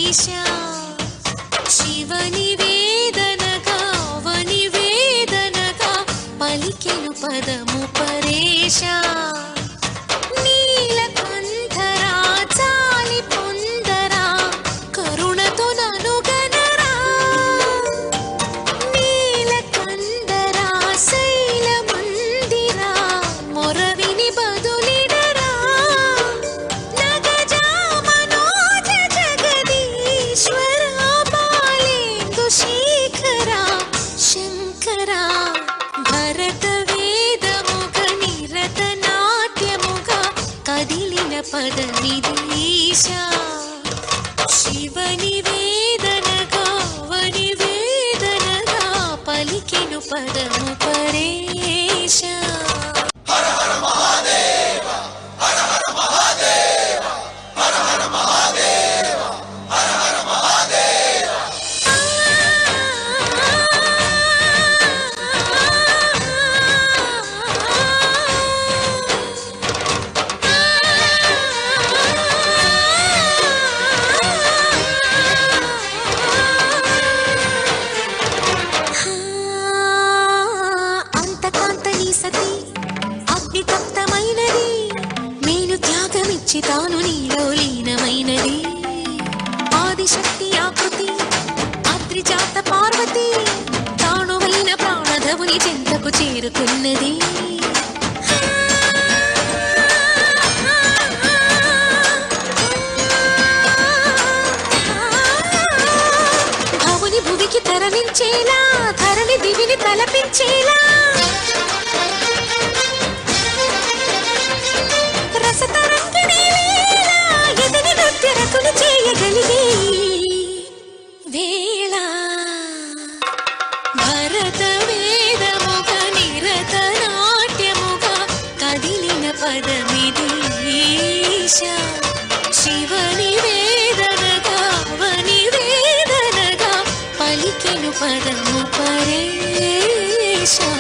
ఈశా శివని వేదనగా వని వేదనగా పలికెను పదము పరేశా నీలకంఠరా చాలి పొందరా కరుణతో ననుగనరా నీలకంఠరా శైల మందిరా మొరవిని బదులిడరా నగజా మనోజ జగదీశ్వరా బాలేందు శేఖరా శంకరా భరత వేదముగ నిరత నాట్యముగా కదిలిన పదమిదీశా శివని వేదనగా వని వేదనగా పలికెను పదము పరేశా అగ్నితప్తమైనది నేను త్యాగమిచ్చి తాను నీలో లీనమైనది ఆదిశక్తి ఆకృతి అద్రిజాత పార్వతి తానువైన ప్రాణధవుని చెంతకు చేరుకున్నది భవుని భువికి తరలించేలా ధరణి దివిని తలపించేలా చేయగలిగే వేళ భరత వేదముగ నిరత నాట్యముగా కదిలిన పదమిదీశా శివని వేదనగా వని వేదనగా పలికెను పదము పరేశా